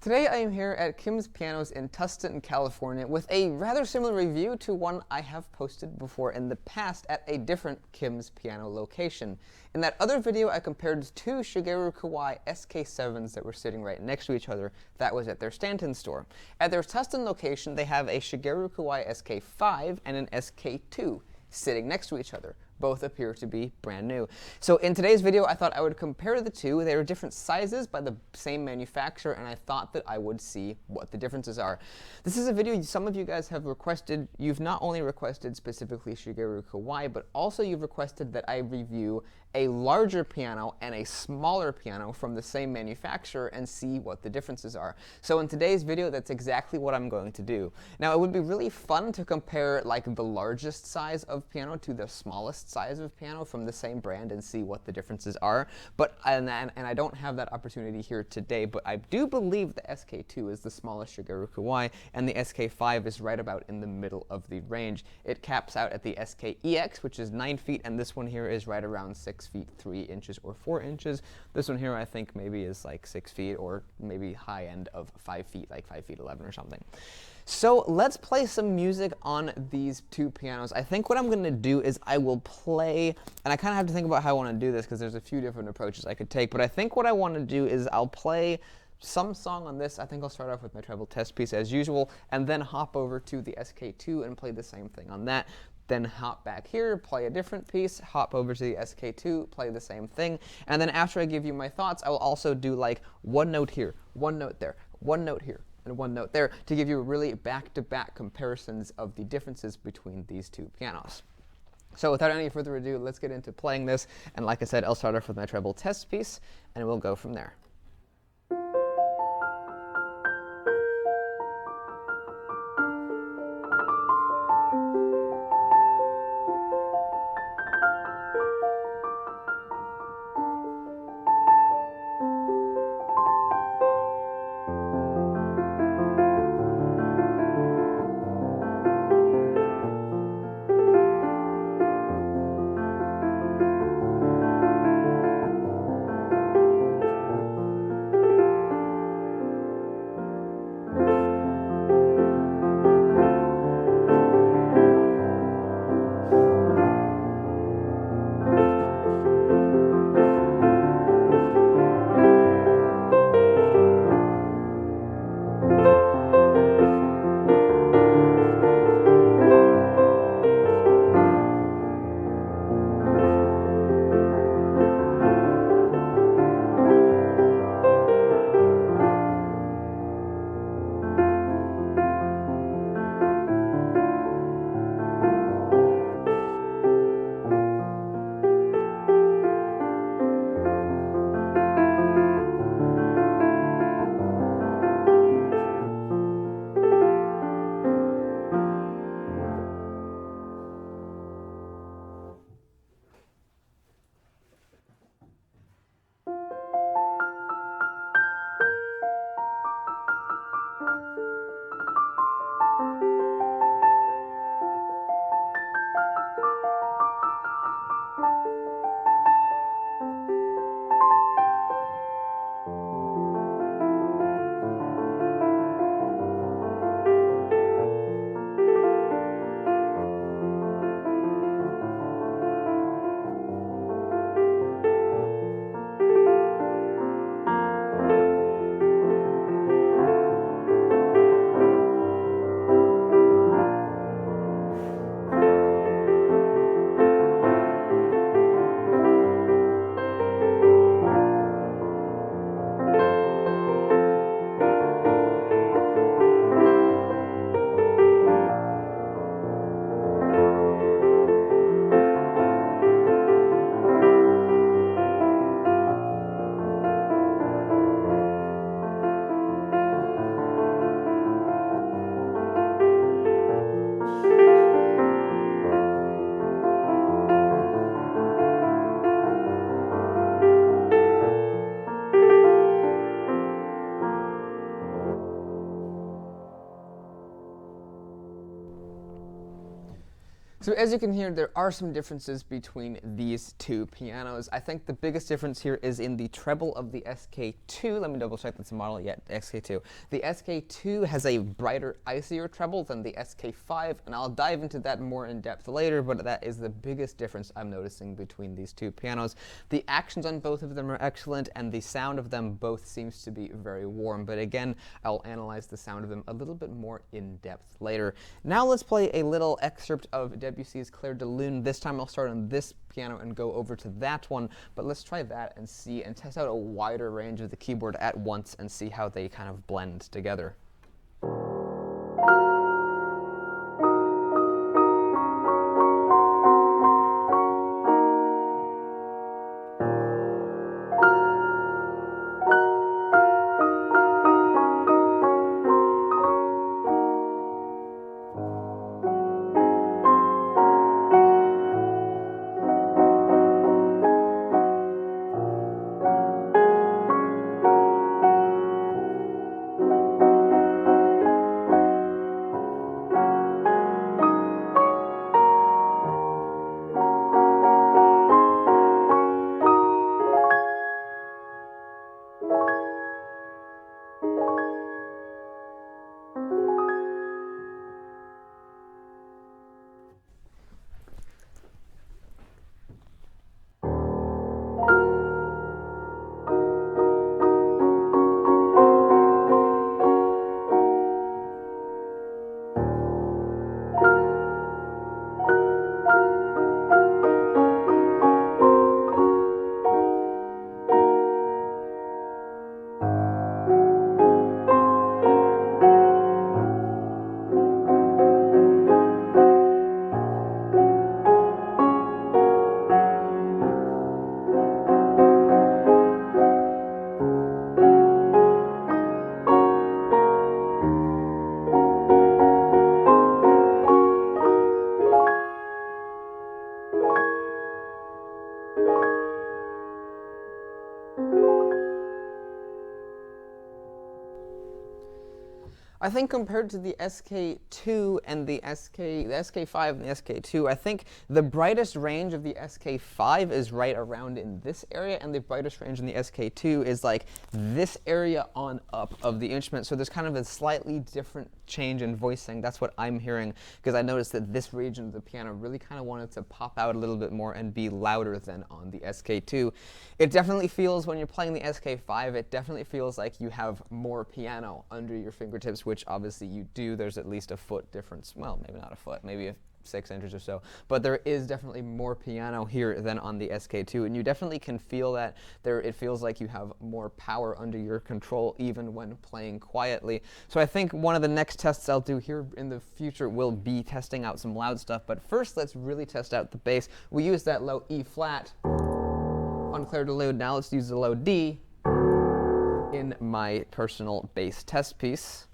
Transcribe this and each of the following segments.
Today I am here at Kim's Pianos in Tustin, California with a rather similar review to one I have posted before in the past at a different Kim's Piano location. In that other video I compared two Shigeru Kawai SK7s that were sitting right next to each other. That was at their Stanton store. At their Tustin location they have a Shigeru Kawai SK5 and an SK2 sitting next to each other. Both appear to be brand new. So in today's video, I thought I would compare the two. They are different sizes by the same manufacturer, and I thought that I would see what the differences are. This is a video some of you guys have requested. You've not only requested specifically Shigeru Kawai, but also you've requested that I review a larger piano and a smaller piano from the same manufacturer and see what the differences are. So in today's video, that's exactly what I'm going to do. Now, it would be really fun to compare like the largest size of piano to the smallest size of piano from the same brand and see what the differences are. But and I don't have that opportunity here today, but I do believe the SK2 is the smallest Shigeru Kawai and the SK5 is right about in the middle of the range. It caps out at the SKEX, which is 9 feet, and this one here is right around 6 feet 3 inches or 4 inches. This one here I think maybe is like 6 feet or maybe high end of 5 feet, like 5 feet 11 or something. So let's play some music on these two pianos. I think what I'm going to do is I will play, and I kind of have to think about how I want to do this because there's a few different approaches I could take, but I think what I want to do is I'll play some song on this. I think I'll start off with my treble test piece as usual, and then hop over to the SK2 and play the same thing on that. Then hop back here, play a different piece, hop over to the SK2, play the same thing, and then after I give you my thoughts, I will also do like one note here, one note there, one note here, and one note there to give you really back-to-back comparisons of the differences between these two pianos. So without any further ado, let's get into playing this, and like I said, I'll start off with my treble test piece, and we'll go from there. So as you can hear, there are some differences between these two pianos. I think the biggest difference here is in the treble of the SK2. Let me double check that's a model yet, SK2. The SK2 has a brighter, icier treble than the SK5, and I'll dive into that more in depth later, but that is the biggest difference I'm noticing between these two pianos. The actions on both of them are excellent, and the sound of them both seems to be very warm, but again, I'll analyze the sound of them a little bit more in depth later. Now let's play a little excerpt of Debussy's Clair de Lune. This time I'll start on this piano and go over to that one, but let's try that and see and test out a wider range of the keyboard at once and see how they kind of blend together. I think compared to the SK2 and the SK5 and the SK2, I think the brightest range of the SK5 is right around in this area, and the brightest range in the SK2 is like this area on up of the instrument. So there's kind of a slightly different change in voicing. That's what I'm hearing, because I noticed that this region of the piano really kind of wanted to pop out a little bit more and be louder than on the SK2. It definitely feels, when you're playing the SK5, it definitely feels like you have more piano under your fingertips, which obviously you do. There's at least a foot difference. Well, maybe not a foot, maybe 6 inches or so, but there is definitely more piano here than on the SK2, and you definitely can feel that there. It feels like you have more power under your control even when playing quietly. So I think one of the next tests I'll do here in the future will be testing out some loud stuff, but first let's really test out the bass. We used that low E flat on Clair de Lune. Now let's use the low D in my personal bass test piece.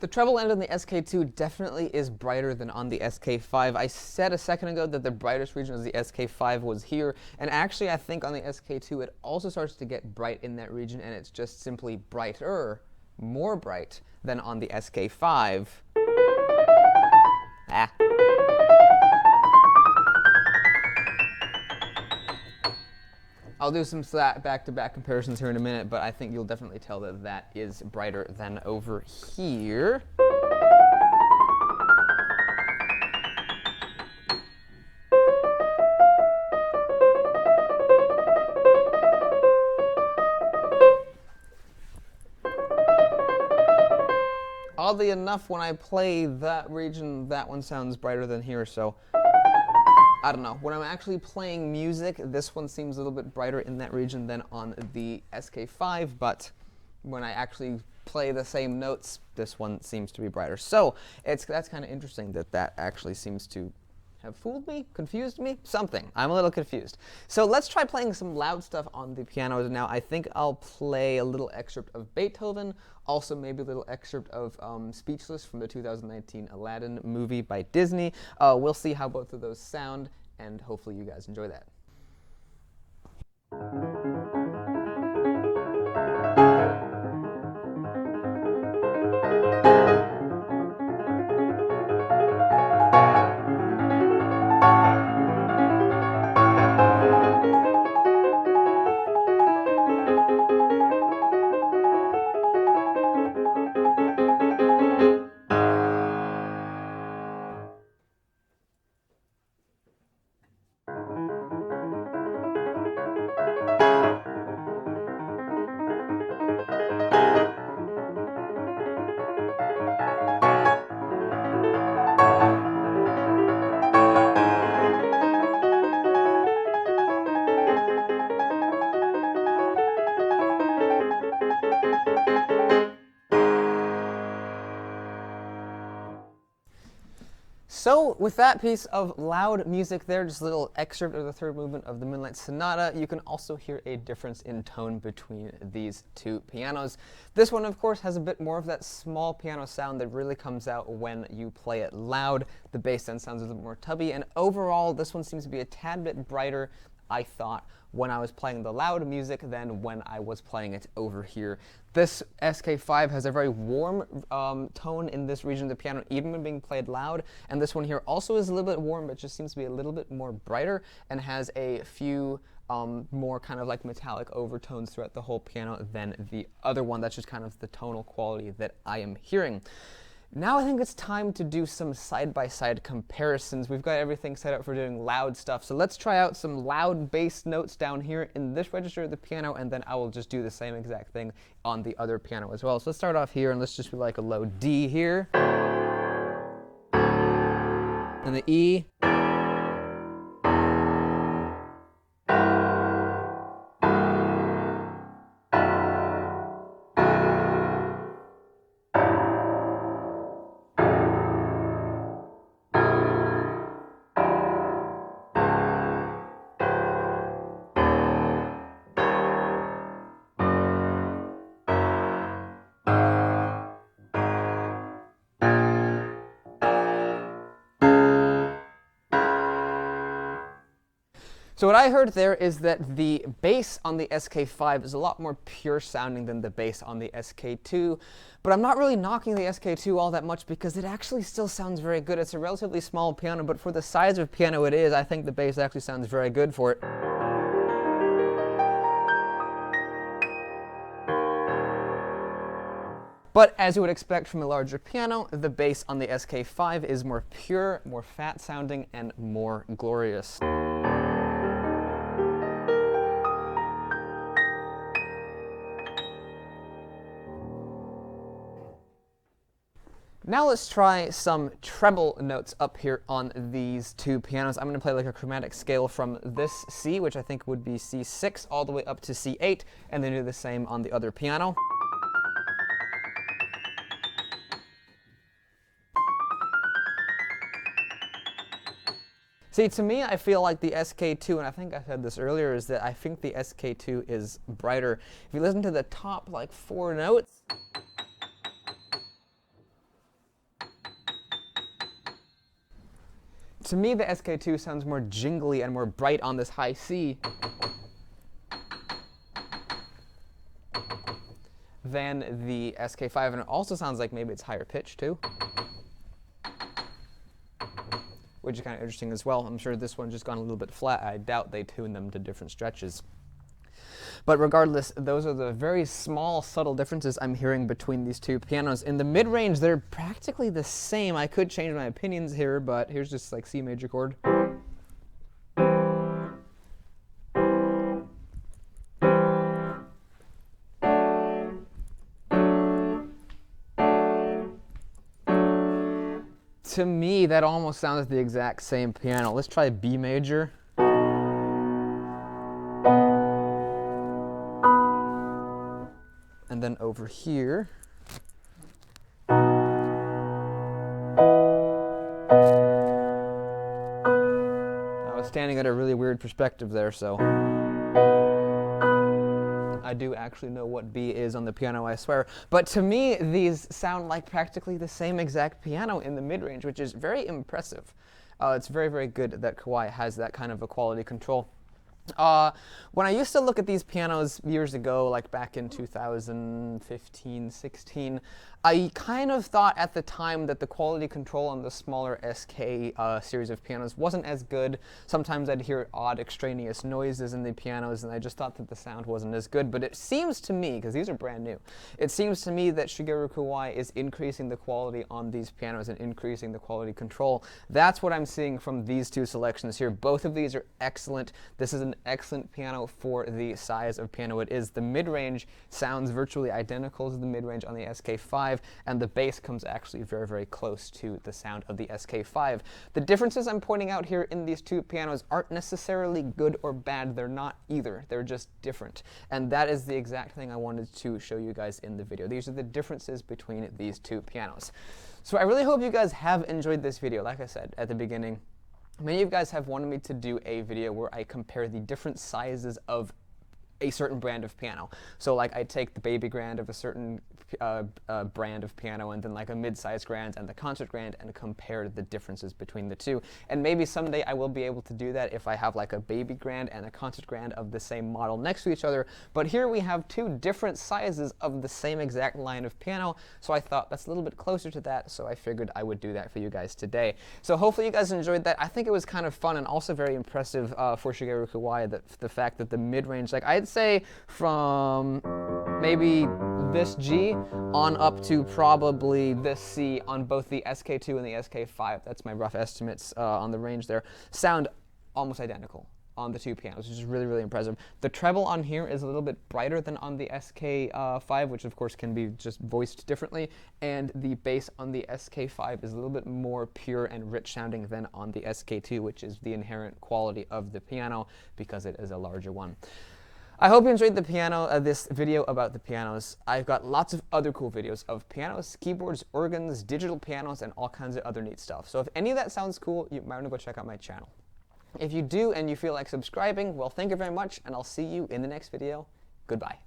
The treble end on the SK2 definitely is brighter than on the SK5. I said a second ago that the brightest region of the SK5 was here, and actually I think on the SK2 it also starts to get bright in that region, and it's just simply brighter, more bright than on the SK5. I'll do some back-to-back comparisons here in a minute, but I think you'll definitely tell that that is brighter than over here. Oddly enough, when I play that region, that one sounds brighter than here, so I don't know. When I'm actually playing music, this one seems a little bit brighter in that region than on the SK5, but when I actually play the same notes, this one seems to be brighter. So that's kind of interesting that that actually seems to have fooled me, confused me, something. I'm a little confused. So let's try playing some loud stuff on the piano now. I think I'll play a little excerpt of Beethoven, also maybe a little excerpt of Speechless from the 2019 Aladdin movie by Disney. We'll see how both of those sound, and hopefully you guys enjoy that. So with that piece of loud music there, just a little excerpt of the third movement of the Moonlight Sonata, you can also hear a difference in tone between these two pianos. This one, of course, has a bit more of that small piano sound that really comes out when you play it loud. The bass then sounds a little more tubby, and overall, this one seems to be a tad bit brighter, I thought, when I was playing the loud music than when I was playing it over here. This SK5 has a very warm tone in this region of the piano, even when being played loud, and this one here also is a little bit warm, but just seems to be a little bit more brighter and has a few more kind of like metallic overtones throughout the whole piano than the other one. That's just kind of the tonal quality that I am hearing. Now I think it's time to do some side-by-side comparisons. We've got everything set up for doing loud stuff, so let's try out some loud bass notes down here in this register of the piano, and then I will just do the same exact thing on the other piano as well. So let's start off here, and let's just be like a low D here, and the E, So what I heard there is that the bass on the SK5 is a lot more pure sounding than the bass on the SK2, but I'm not really knocking the SK2 all that much because it actually still sounds very good. It's a relatively small piano, but for the size of piano it is, I think the bass actually sounds very good for it. But as you would expect from a larger piano, the bass on the SK5 is more pure, more fat sounding, and more glorious. Now let's try some treble notes up here on these two pianos. I'm going to play like a chromatic scale from this C, which I think would be C6, all the way up to C8, and then do the same on the other piano. See, to me, I feel like the SK2, and I think I said this earlier, is that I think the SK2 is brighter. If you listen to the top like 4 notes, To me, the SK2 sounds more jingly and more bright on this high C than the SK5, and it also sounds like maybe it's higher pitch too, which is kind of interesting as well. I'm sure this one just gone a little bit flat. I doubt they tune them to different stretches. But regardless, those are the very small, subtle differences I'm hearing between these two pianos. In the mid-range, they're practically the same. I could change my opinions here, but here's just like C major chord. To me, that almost sounds like the exact same piano. Let's try B major. And then over here, I was standing at a really weird perspective there, so I do actually know what B is on the piano, I swear. But to me, these sound like practically the same exact piano in the mid-range, which is very impressive. It's very, very good that Kawai has that kind of a quality control. When I used to look at these pianos years ago, like back in 2015, 16, I kind of thought at the time that the quality control on the smaller SK series of pianos wasn't as good. Sometimes I'd hear odd extraneous noises in the pianos, and I just thought that the sound wasn't as good. But it seems to me, because these are brand new, it seems to me that Shigeru Kawai is increasing the quality on these pianos and increasing the quality control. That's what I'm seeing from these two selections here. Both of these are excellent. This is an excellent piano for the size of piano it is. The mid-range sounds virtually identical to the mid-range on the SK5, and the bass comes actually very, very close to the sound of the SK5. The differences I'm pointing out here in these two pianos aren't necessarily good or bad. They're not either. They're just different. And that is the exact thing I wanted to show you guys in the video. These are the differences between these two pianos. So I really hope you guys have enjoyed this video. Like I said at the beginning, many of you guys have wanted me to do a video where I compare the different sizes of a certain brand of piano. So like I take the baby grand of a certain brand of piano and then like a mid-sized grand and the concert grand and compare the differences between the two. And maybe someday I will be able to do that if I have like a baby grand and a concert grand of the same model next to each other. But here we have two different sizes of the same exact line of piano, so I thought that's a little bit closer to that, so I figured I would do that for you guys today. So hopefully you guys enjoyed that. I think it was kind of fun and also very impressive for Shigeru Kawai, the fact that the mid-range, like I'd say from maybe this G on up to probably this C on both the SK2 and the SK5, that's my rough estimates on the range there, sound almost identical on the two pianos, which is really, really impressive. The treble on here is a little bit brighter than on the SK5, which of course can be just voiced differently, and the bass on the SK5 is a little bit more pure and rich sounding than on the SK2, which is the inherent quality of the piano because it is a larger one. I hope you enjoyed this video about the pianos. I've got lots of other cool videos of pianos, keyboards, organs, digital pianos, and all kinds of other neat stuff. So if any of that sounds cool, you might want to go check out my channel. If you do and you feel like subscribing, well, thank you very much, and I'll see you in the next video. Goodbye.